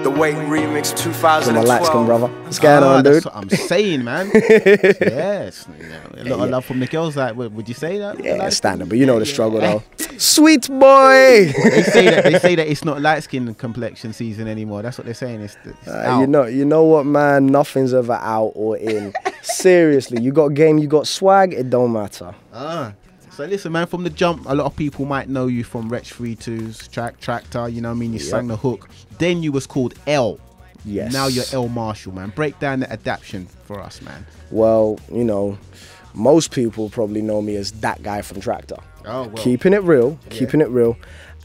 The Wake remix To 2012. my Lightskin brother. What's going on, dude? That's what I'm saying, man. Yes. A lot of love from the girls. Like, would you say that? Yeah, standard, but you know the struggle though. Sweet boy. They say that it's not light skin complexion season anymore. That's what they're saying. It's out. You know what, man? Nothing's ever out or in. Seriously, you got game, you got swag. It don't matter. So listen, man, from the jump, a lot of people might know you from Wretch 3-2's Traktor, you know what I mean? You sang the hook. Then you was called L. Yes. Now you're L Marshall, man. Break down the adaption for us, man. Well, you know, most people probably know me as that guy from Traktor. Oh, well. Keeping it real, keeping it real.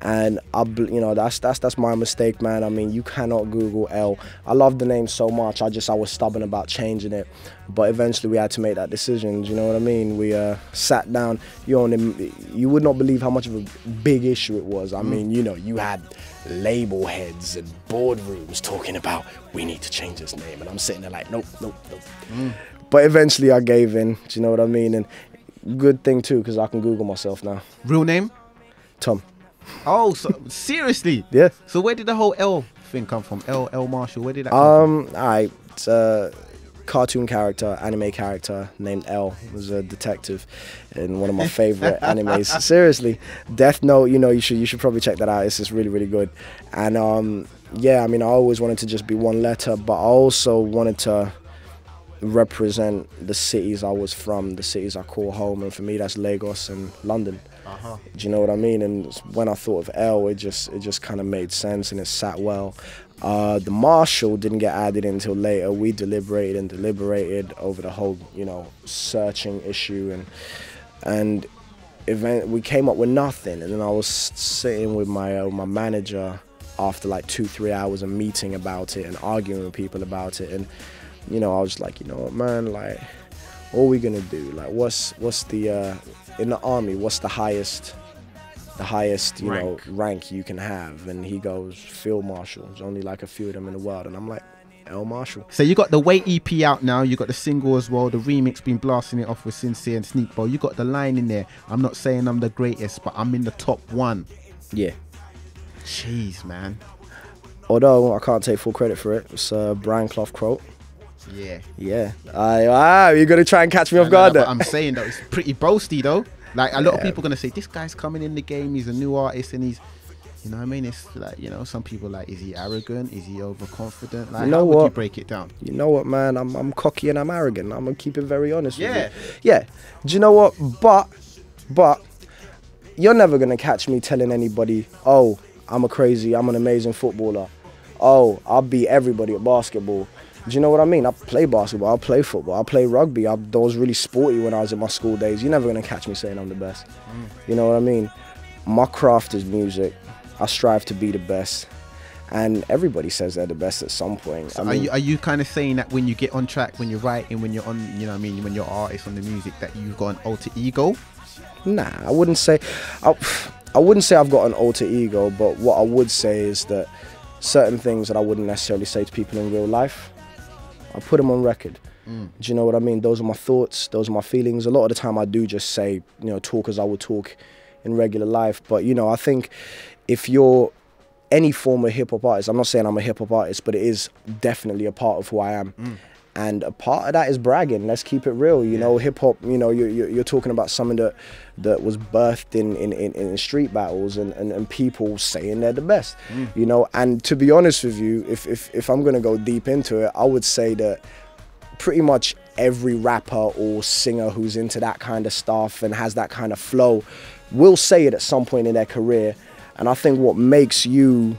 And you know, that's my mistake, man. I mean, you cannot Google L. I love the name so much. I was stubborn about changing it, but eventually we had to make that decision. Do you know what I mean? We sat down. You would not believe how much of a big issue it was. I mean, you know, you had label heads and boardrooms talking about we need to change this name, and I'm sitting there like, nope. But eventually I gave in. Do you know what I mean? And good thing too, because I can Google myself now. Real name? Tom. Oh, so seriously? Yeah. So where did the whole L thing come from? L Marshall, where did that come from? Alright, it's a cartoon character, anime character named L. He was a detective in one of my favorite animes. Seriously, Death Note, you know, you should probably check that out. It's just really good. And yeah, I mean, I always wanted to just be one letter, but I also wanted to represent the cities I was from, the cities I call home, and for me that's Lagos and London. Do you know what I mean? And when I thought of L, it just kind of made sense and it sat well. The Marshall didn't get added until later. We deliberated over the whole, you know, searching issue, and we came up with nothing. And then I was sitting with my manager after like 2-3 hours of meeting about it and arguing with people about it, and you know, I was like, you know what, man, like, what are we gonna do? Like, what's the in the army, what's the highest you know, rank you can have? And he goes, Field Marshal. There's only like a few of them in the world. And I'm like, L Marshall. So you got the Wait EP out now, you got the single as well, the remix been blasting it off with Sincere and Sneak Bowl. You got the line in there, I'm not saying I'm the greatest, but I'm in the top 1. Yeah. Jeez, man. Although I can't take full credit for it. It's Brian Clough quote. Yeah. Yeah. You're gonna try and catch me off guard there. I'm saying that it's pretty boasty though. Like a lot of people gonna say this guy's coming in the game, he's a new artist, and he's, you know what I mean? It's like, you know, some people like, is he arrogant? Is he overconfident? Like, you know how what? would you break it down? You know what, man? I'm cocky and I'm arrogant. I'm gonna keep it very honest with Yeah. you. Yeah. Do you know what? But you're never gonna catch me telling anybody, oh, I'm an amazing footballer. Oh, I'll beat everybody at basketball. Do you know what I mean? I play basketball, I play football, I play rugby. I was really sporty when I was in my school days. You're never gonna catch me saying I'm the best. You know what I mean? My craft is music. I strive to be the best. And everybody says they're the best at some point. So I mean, are you kind of saying that when you get on track, when you're writing, when you're on, you know what I mean, when you're artist on the music, that you've got an alter ego? Nah, I wouldn't say I've got an alter ego, but what I would say is that certain things that I wouldn't necessarily say to people in real life, I put them on record. Do you know what I mean? Those are my thoughts, those are my feelings. A lot of the time I do just say, you know, talk as I would talk in regular life. But, you know, I think if you're any form of hip-hop artist, I'm not saying I'm a hip-hop artist, but it is definitely a part of who I am. And a part of that is bragging. Let's keep it real. You know, hip-hop, you know, you're talking about something that was birthed in street battles and people saying they're the best. You know, and to be honest with you, if I'm going to go deep into it, I would say that pretty much every rapper or singer who's into that kind of stuff and has that kind of flow will say it at some point in their career. And I think what makes you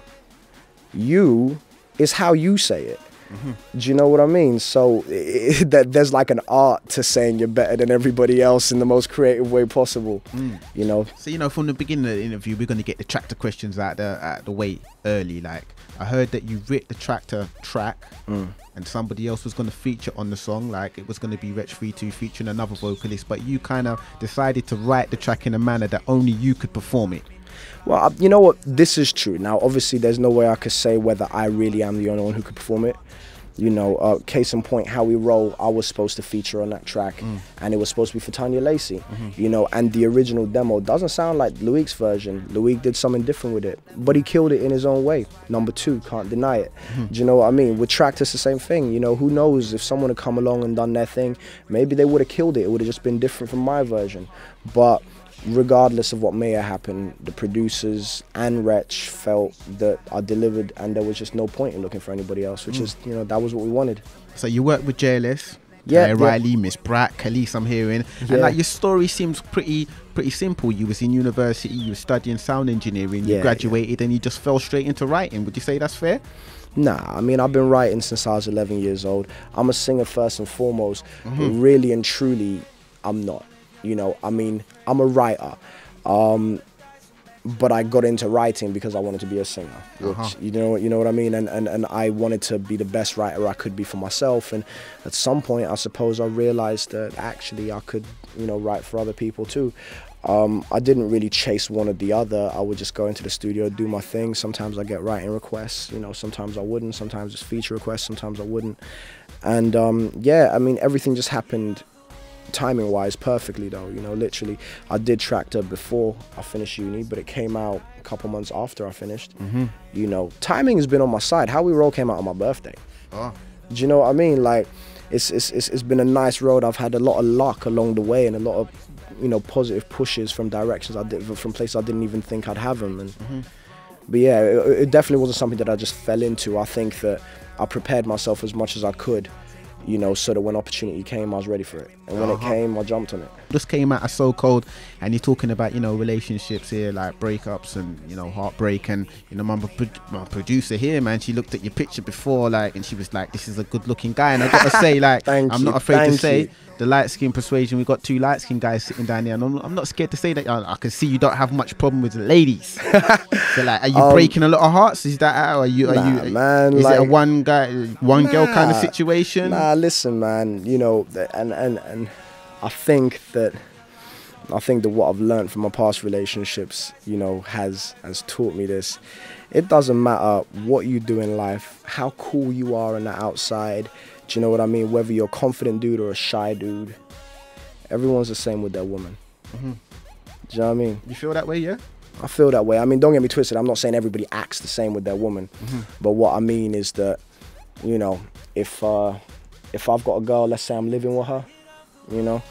is how you say it. Do you know what I mean? So there's like an art to saying you're better than everybody else in the most creative way possible. You know. So, you know, from the beginning of the interview, we're going to get the Traktor questions out the way early. Like, I heard that you writ the Traktor track, and somebody else was going to feature on the song. Like, it was going to be Wretch 3-2 featuring another vocalist, but you kind of decided to write the track in a manner that only you could perform it. Well, you know what? This is true. Now, obviously, there's no way I could say whether I really am the only one who could perform it. You know, case in point, How We Roll, I was supposed to feature on that track, and it was supposed to be for Tanya Lacey. You know, and the original demo doesn't sound like Loick's version. Loick did something different with it, but he killed it in his own way. Number 2, can't deny it. Do you know what I mean? With Traktor, it's the same thing. You know, who knows, if someone had come along and done their thing, maybe they would have killed it. It would have just been different from my version. But regardless of what may have happened, the producers and Wretch felt that I delivered, and there was just no point in looking for anybody else, which is, you know, that was what we wanted. So you worked with JLS, yeah, Riley, Miss Brack, Khalees, I'm hearing, and like your story seems pretty simple. You was in university, you were studying sound engineering, you graduated, and you just fell straight into writing. Would you say that's fair? Nah, I mean, I've been writing since I was 11 years old. I'm a singer first and foremost, but really and truly, I'm not. You know, I mean, I'm a writer, but I got into writing because I wanted to be a singer, which, you know what I mean? And I wanted to be the best writer I could be for myself. And at some point, I suppose I realized that actually I could, you know, write for other people too. I didn't really chase one or the other. I would just go into the studio, do my thing. Sometimes I get writing requests, you know, sometimes I wouldn't. Sometimes it's feature requests, sometimes I wouldn't. And yeah, I mean, everything just happened timing wise perfectly though, you know. Literally, I did Traktor before I finished uni, but it came out a couple months after I finished. You know, timing has been on my side. How We Roll came out on my birthday. Do you know what I mean? Like, it's been a nice road. I've had a lot of luck along the way, and a lot of, you know, positive pushes from directions I did, from places I didn't even think I'd have them. And but yeah, it definitely wasn't something that I just fell into. I think that I prepared myself as much as I could, you know, so that when opportunity came, I was ready for it. And when it came, I jumped on it. Just came out as So Cold, and you're talking about, you know, relationships here, like breakups and, you know, heartbreak. And, you know, my producer here, man, she looked at your picture before, like, and she was like, this is a good looking guy. And I gotta say, like, I'm not afraid to say, the light skin persuasion, we got 2 light skin guys sitting down there, and I'm not scared to say that. I can see you don't have much problem with the ladies. So like, are you breaking a lot of hearts? Is that how? Man, is like, it a one girl kind of situation? Nah, listen, man, you know, and I think that what I've learned from my past relationships, you know, has taught me this. It doesn't matter what you do in life, how cool you are on the outside. Do you know what I mean? Whether you're a confident dude or a shy dude, everyone's the same with their woman. Do you know what I mean? You feel that way, yeah? I feel that way. I mean, don't get me twisted. I'm not saying everybody acts the same with their woman. But what I mean is that, you know, if I've got a girl, let's say I'm living with her, you know,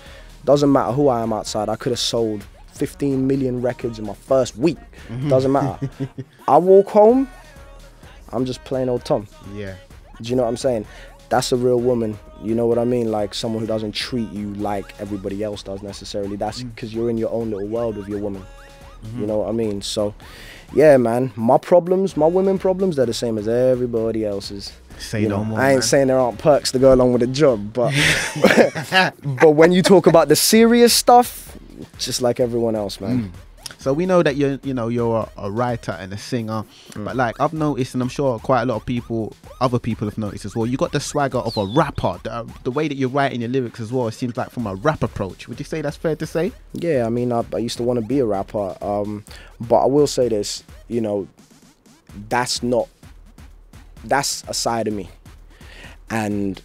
doesn't matter who I am outside. I could have sold 15 million records in my first week. Doesn't matter. I walk home, I'm just plain old Tom. Yeah. Do you know what I'm saying? That's a real woman, you know what I mean? Like someone who doesn't treat you like everybody else does necessarily. That's because you're in your own little world with your woman. You know what I mean? So, yeah, man, my problems, my women problems, they're the same as everybody else's. Say no more, I ain't saying there aren't perks to go along with a job, but but when you talk about the serious stuff, just like everyone else, man. So we know that you're a writer and a singer, but like I've noticed, and I'm sure quite a lot of other people have noticed as well, you got the swagger of a rapper. The way that you're writing your lyrics as well, it seems like from a rap approach. Would you say that's fair to say? Yeah, I mean, I used to want to be a rapper, but I will say this, you know, that's a side of me, and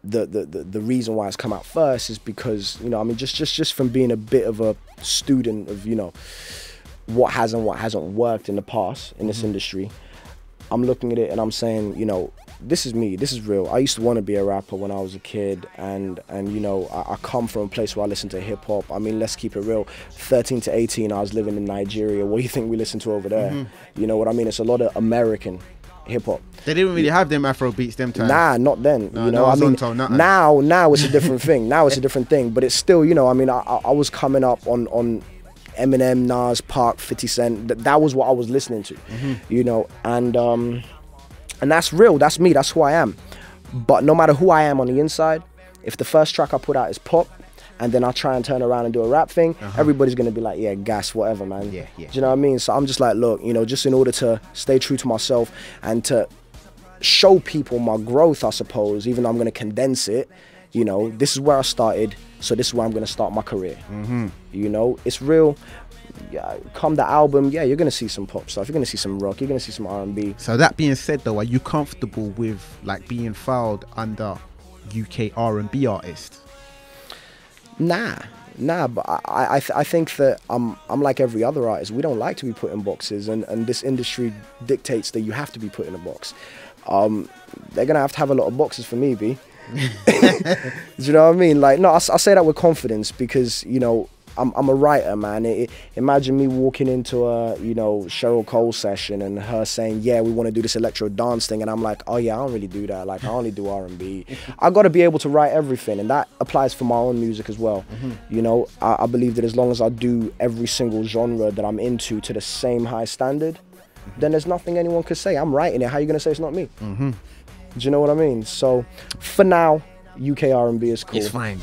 the reason why it's come out first is because, you know, I mean, just from being a bit of a student of, you know, what hasn't worked in the past in this industry, I'm looking at it and I'm saying, you know, this is me, this is real. I used to want to be a rapper when I was a kid, and you know, I come from a place where I listen to hip hop. I mean, let's keep it real. 13 to 18, I was living in Nigeria. What do you think we listen to over there? You know what I mean? It's a lot of American hip hop. They didn't really have them Afro beats them times. Nah, not then. No, you know, I mean, now it's a different thing. Now it's a different thing. But it's still, you know, I mean, I was coming up on Eminem, Nas, Park, 50 Cent. That was what I was listening to, you know, and that's real. That's me. That's who I am. But no matter who I am on the inside, if the first track I put out is pop, and then I try and turn around and do a rap thing, everybody's gonna be like, yeah, gas, whatever, man. Yeah. Do you know what I mean? So I'm just like, look, you know, just in order to stay true to myself and to show people my growth, I suppose, even though I'm gonna condense it, you know, this is where I started, so this is where I'm gonna start my career. You know, it's real. yeah, come the album, yeah, you're gonna see some pop stuff, you're gonna see some rock, you're gonna see some R&B. So that being said, though, are you comfortable with like being filed under UK R&B artist? Nah, but I think that I'm like every other artist. We don't like to be put in boxes, and this industry dictates that you have to be put in a box. They're gonna have a lot of boxes for me, B. Do you know what I mean? Like, no, I say that with confidence because, you know, I'm a writer, man. Imagine me walking into a, you know, Cheryl Cole session and her saying, yeah, we want to do this electro dance thing, and I'm like, oh yeah, I don't really do that. Like, I only do R&B. I got to be able to write everything, and that applies for my own music as well. You know, I believe that as long as I do every single genre that I'm into to the same high standard, then there's nothing anyone could say. I'm writing it. How are you going to say it's not me? Do you know what I mean? So for now, UK R&B is cool. It's fine.